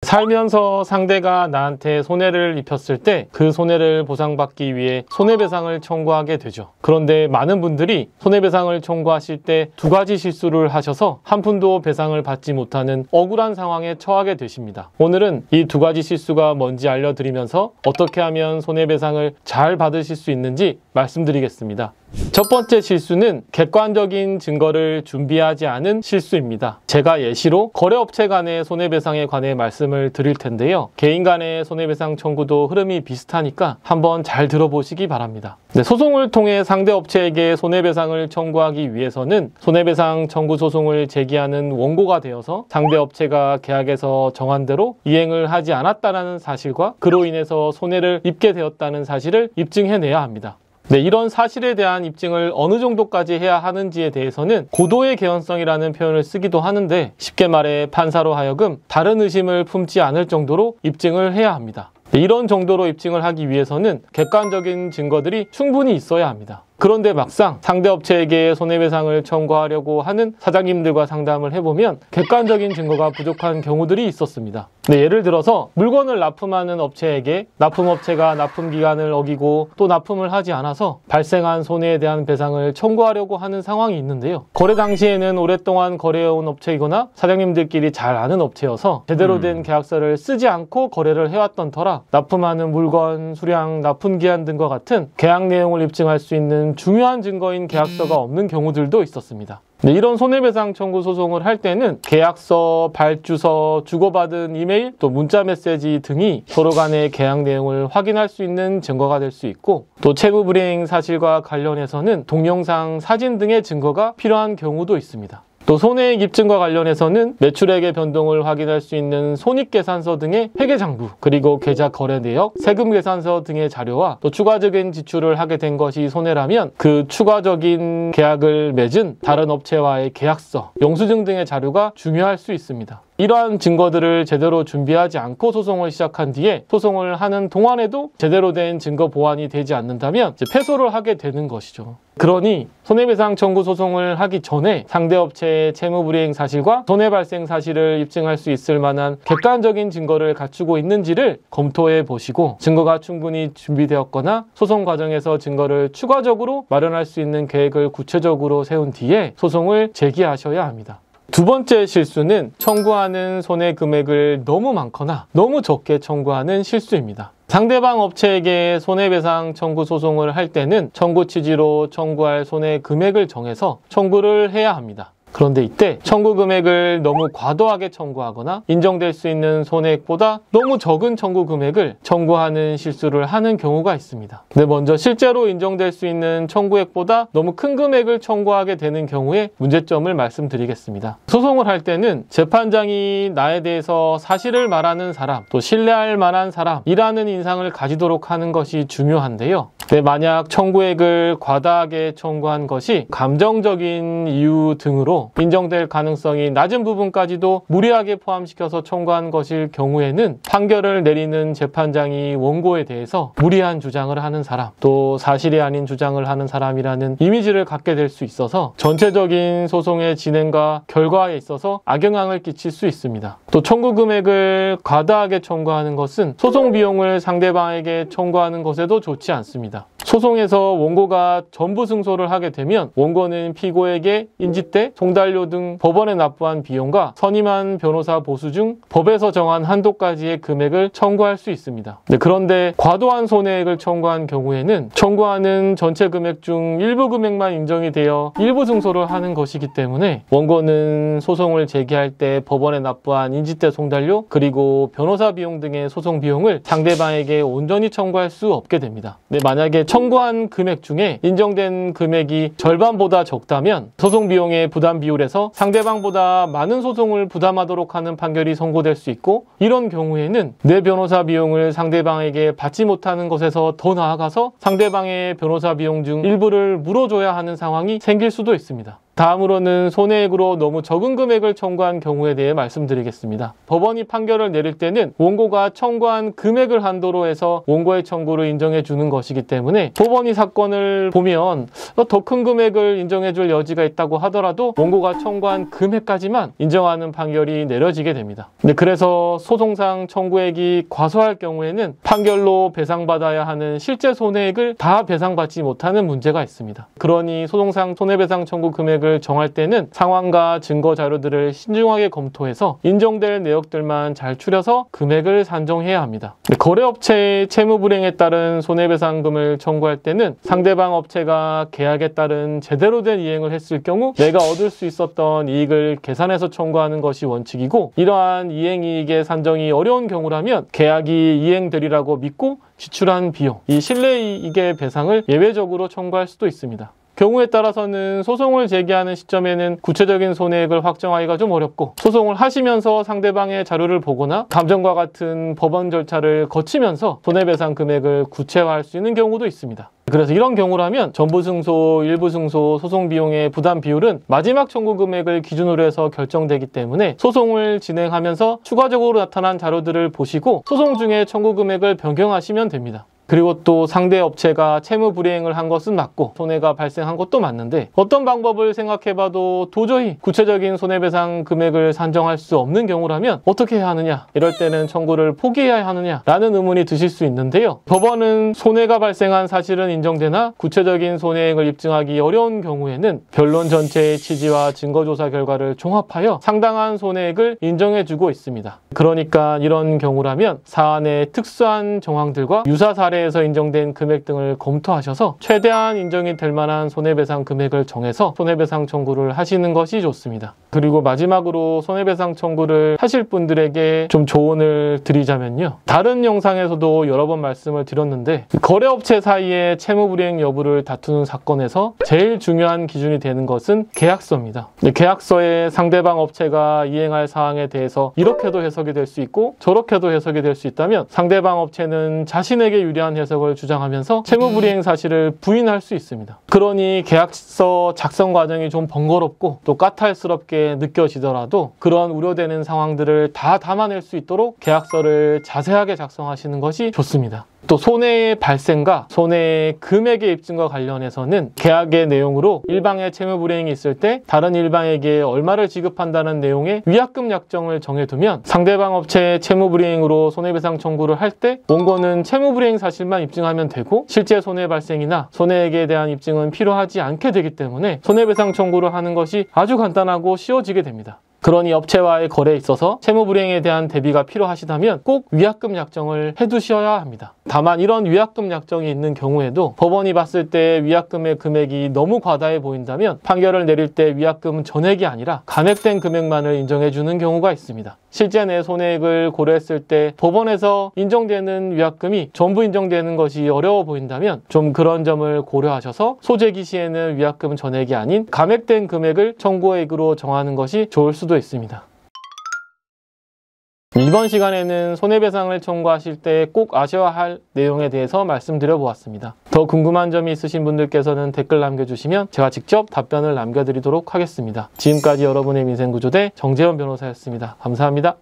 살면서 상대가 나한테 손해를 입혔을 때 그 손해를 보상받기 위해 손해배상을 청구하게 되죠. 그런데 많은 분들이 손해배상을 청구하실 때 두 가지 실수를 하셔서 한 푼도 배상을 받지 못하는 억울한 상황에 처하게 되십니다. 오늘은 이 두 가지 실수가 뭔지 알려드리면서 어떻게 하면 손해배상을 잘 받으실 수 있는지 말씀드리겠습니다. 첫 번째 실수는 객관적인 증거를 준비하지 않은 실수입니다. 제가 예시로 거래업체 간의 손해배상에 관해 말씀을 드릴 텐데요. 개인 간의 손해배상 청구도 흐름이 비슷하니까 한번 잘 들어보시기 바랍니다. 소송을 통해 상대 업체에게 손해배상을 청구하기 위해서는 손해배상 청구 소송을 제기하는 원고가 되어서 상대 업체가 계약에서 정한 대로 이행을 하지 않았다는 사실과 그로 인해서 손해를 입게 되었다는 사실을 입증해내야 합니다. 이런 사실에 대한 입증을 어느 정도까지 해야 하는지에 대해서는 고도의 개연성이라는 표현을 쓰기도 하는데 쉽게 말해 판사로 하여금 다른 의심을 품지 않을 정도로 입증을 해야 합니다. 이런 정도로 입증을 하기 위해서는 객관적인 증거들이 충분히 있어야 합니다. 그런데 막상 상대 업체에게 손해배상을 청구하려고 하는 사장님들과 상담을 해보면 객관적인 증거가 부족한 경우들이 있었습니다. 예를 들어서 물건을 납품하는 업체에게 납품업체가 납품기간을 어기고 또 납품을 하지 않아서 발생한 손해에 대한 배상을 청구하려고 하는 상황이 있는데요. 거래 당시에는 오랫동안 거래해온 업체이거나 사장님들끼리 잘 아는 업체여서 제대로 된 계약서를 쓰지 않고 거래를 해왔던 터라 납품하는 물건, 수량, 납품기한 등과 같은 계약 내용을 입증할 수 있는 중요한 증거인 계약서가 없는 경우들도 있었습니다. 이런 손해배상 청구 소송을 할 때는 계약서, 발주서, 주고받은 이메일, 또 문자 메시지 등이 서로 간의 계약 내용을 확인할 수 있는 증거가 될 수 있고 또 채무 불이행 사실과 관련해서는 동영상, 사진 등의 증거가 필요한 경우도 있습니다. 또 손해액 입증과 관련해서는 매출액의 변동을 확인할 수 있는 손익계산서 등의 회계장부, 그리고 계좌 거래 내역, 세금 계산서 등의 자료와 또 추가적인 지출을 하게 된 것이 손해라면 그 추가적인 계약을 맺은 다른 업체와의 계약서, 영수증 등의 자료가 중요할 수 있습니다. 이러한 증거들을 제대로 준비하지 않고 소송을 시작한 뒤에 소송을 하는 동안에도 제대로 된 증거 보완이 되지 않는다면 패소를 하게 되는 것이죠. 그러니 손해배상 청구 소송을 하기 전에 상대 업체의 채무불이행 사실과 손해 발생 사실을 입증할 수 있을 만한 객관적인 증거를 갖추고 있는지를 검토해 보시고 증거가 충분히 준비되었거나 소송 과정에서 증거를 추가적으로 마련할 수 있는 계획을 구체적으로 세운 뒤에 소송을 제기하셔야 합니다. 두 번째 실수는 청구하는 손해 금액을 너무 많거나 너무 적게 청구하는 실수입니다. 상대방 업체에게 손해배상 청구 소송을 할 때는 청구 취지로 청구할 손해 금액을 정해서 청구를 해야 합니다. 그런데 이때 청구 금액을 너무 과도하게 청구하거나 인정될 수 있는 손해액보다 너무 적은 청구 금액을 청구하는 실수를 하는 경우가 있습니다. 먼저 실제로 인정될 수 있는 청구액보다 너무 큰 금액을 청구하게 되는 경우에 문제점을 말씀드리겠습니다. 소송을 할 때는 재판장이 나에 대해서 사실을 말하는 사람, 또 신뢰할 만한 사람이라는 인상을 가지도록 하는 것이 중요한데요. 만약 청구액을 과다하게 청구한 것이 감정적인 이유 등으로 인정될 가능성이 낮은 부분까지도 무리하게 포함시켜서 청구한 것일 경우에는 판결을 내리는 재판장이 원고에 대해서 무리한 주장을 하는 사람, 또 사실이 아닌 주장을 하는 사람이라는 이미지를 갖게 될 수 있어서 전체적인 소송의 진행과 결과에 있어서 악영향을 끼칠 수 있습니다. 또 청구 금액을 과다하게 청구하는 것은 소송 비용을 상대방에게 청구하는 것에도 좋지 않습니다. 소송에서 원고가 전부 승소를 하게 되면 원고는 피고에게 인지대, 송달료 등 법원에 납부한 비용과 선임한 변호사 보수 중 법에서 정한 한도까지의 금액을 청구할 수 있습니다. 그런데 과도한 손해액을 청구한 경우에는 청구하는 전체 금액 중 일부 금액만 인정이 되어 일부 승소를 하는 것이기 때문에 원고는 소송을 제기할 때 법원에 납부한 인지대, 송달료, 그리고 변호사 비용 등의 소송 비용을 상대방에게 온전히 청구할 수 없게 됩니다. 만약에 청구한 금액 중에 인정된 금액이 절반보다 적다면 소송 비용의 부담 비율에서 상대방보다 많은 소송을 부담하도록 하는 판결이 선고될 수 있고 이런 경우에는 내 변호사 비용을 상대방에게 받지 못하는 것에서 더 나아가서 상대방의 변호사 비용 중 일부를 물어줘야 하는 상황이 생길 수도 있습니다. 다음으로는 손해액으로 너무 적은 금액을 청구한 경우에 대해 말씀드리겠습니다. 법원이 판결을 내릴 때는 원고가 청구한 금액을 한도로 해서 원고의 청구를 인정해 주는 것이기 때문에 법원이 사건을 보면 더 큰 금액을 인정해 줄 여지가 있다고 하더라도 원고가 청구한 금액까지만 인정하는 판결이 내려지게 됩니다. 그래서 소송상 청구액이 과소할 경우에는 판결로 배상받아야 하는 실제 손해액을 다 배상받지 못하는 문제가 있습니다. 그러니 소송상 손해배상 청구 금액을 정할 때는 상황과 증거 자료들을 신중하게 검토해서 인정될 내역들만 잘 추려서 금액을 산정해야 합니다. 거래업체의 채무불이행에 따른 손해배상금을 청구할 때는 상대방 업체가 계약에 따른 제대로 된 이행을 했을 경우 내가 얻을 수 있었던 이익을 계산해서 청구하는 것이 원칙이고, 이러한 이행이익의 산정이 어려운 경우라면 계약이 이행되리라고 믿고 지출한 비용, 이 신뢰이익의 배상을 예외적으로 청구할 수도 있습니다. 경우에 따라서는 소송을 제기하는 시점에는 구체적인 손해액을 확정하기가 좀 어렵고, 소송을 하시면서 상대방의 자료를 보거나 감정과 같은 법원 절차를 거치면서 손해배상 금액을 구체화할 수 있는 경우도 있습니다. 그래서 이런 경우라면 전부 승소, 일부 승소, 소송 비용의 부담 비율은 마지막 청구 금액을 기준으로 해서 결정되기 때문에 소송을 진행하면서 추가적으로 나타난 자료들을 보시고 소송 중에 청구 금액을 변경하시면 됩니다. 그리고 또 상대 업체가 채무 불이행을 한 것은 맞고 손해가 발생한 것도 맞는데, 어떤 방법을 생각해봐도 도저히 구체적인 손해배상 금액을 산정할 수 없는 경우라면 어떻게 해야 하느냐, 이럴 때는 청구를 포기해야 하느냐 라는 의문이 드실 수 있는데요. 법원은 손해가 발생한 사실은 인정되나 구체적인 손해액을 입증하기 어려운 경우에는 변론 전체의 취지와 증거조사 결과를 종합하여 상당한 손해액을 인정해주고 있습니다. 그러니까 이런 경우라면 사안의 특수한 정황들과 유사 사례에서 인정된 금액 등을 검토하셔서 최대한 인정이 될 만한 손해배상 금액을 정해서 손해배상 청구를 하시는 것이 좋습니다. 그리고 마지막으로 손해배상 청구를 하실 분들에게 좀 조언을 드리자면요. 다른 영상에서도 여러 번 말씀을 드렸는데, 거래업체 사이에 채무불이행 여부를 다투는 사건에서 제일 중요한 기준이 되는 것은 계약서입니다. 계약서에 상대방 업체가 이행할 사항에 대해서 이렇게도 해석이 될 수 있고 저렇게도 해석이 될 수 있다면 상대방 업체는 자신에게 유리한 해석을 주장하면서 채무불이행 사실을 부인할 수 있습니다. 그러니 계약서 작성 과정이 좀 번거롭고 또 까탈스럽게 느껴지더라도 그런 우려되는 상황들을 다 담아낼 수 있도록 계약서를 자세하게 작성하시는 것이 좋습니다. 또 손해의 발생과 손해의 금액의 입증과 관련해서는 계약의 내용으로 일방의 채무불이행이 있을 때 다른 일방에게 얼마를 지급한다는 내용의 위약금 약정을 정해두면 상대방 업체의 채무불이행으로 손해배상 청구를 할 때 원고는 채무불이행 사실만 입증하면 되고 실제 손해 발생이나 손해액에 대한 입증은 필요하지 않게 되기 때문에 손해배상 청구를 하는 것이 아주 간단하고 쉬워지게 됩니다. 그러니 업체와의 거래에 있어서 채무불이행에 대한 대비가 필요하시다면 꼭 위약금 약정을 해두셔야 합니다. 다만 이런 위약금 약정이 있는 경우에도 법원이 봤을 때 위약금의 금액이 너무 과다해 보인다면 판결을 내릴 때 위약금 전액이 아니라 감액된 금액만을 인정해주는 경우가 있습니다. 실제 내 손해액을 고려했을 때 법원에서 인정되는 위약금이 전부 인정되는 것이 어려워 보인다면 좀 그런 점을 고려하셔서 소재기 시에는 위약금 전액이 아닌 감액된 금액을 청구액으로 정하는 것이 좋을 수도 있습니다. 이번 시간에는 손해배상을 청구하실 때 꼭 아셔야 할 내용에 대해서 말씀드려 보았습니다. 더 궁금한 점이 있으신 분들께서는 댓글 남겨주시면 제가 직접 답변을 남겨드리도록 하겠습니다. 지금까지 여러분의 민생구조대 정재원 변호사였습니다. 감사합니다.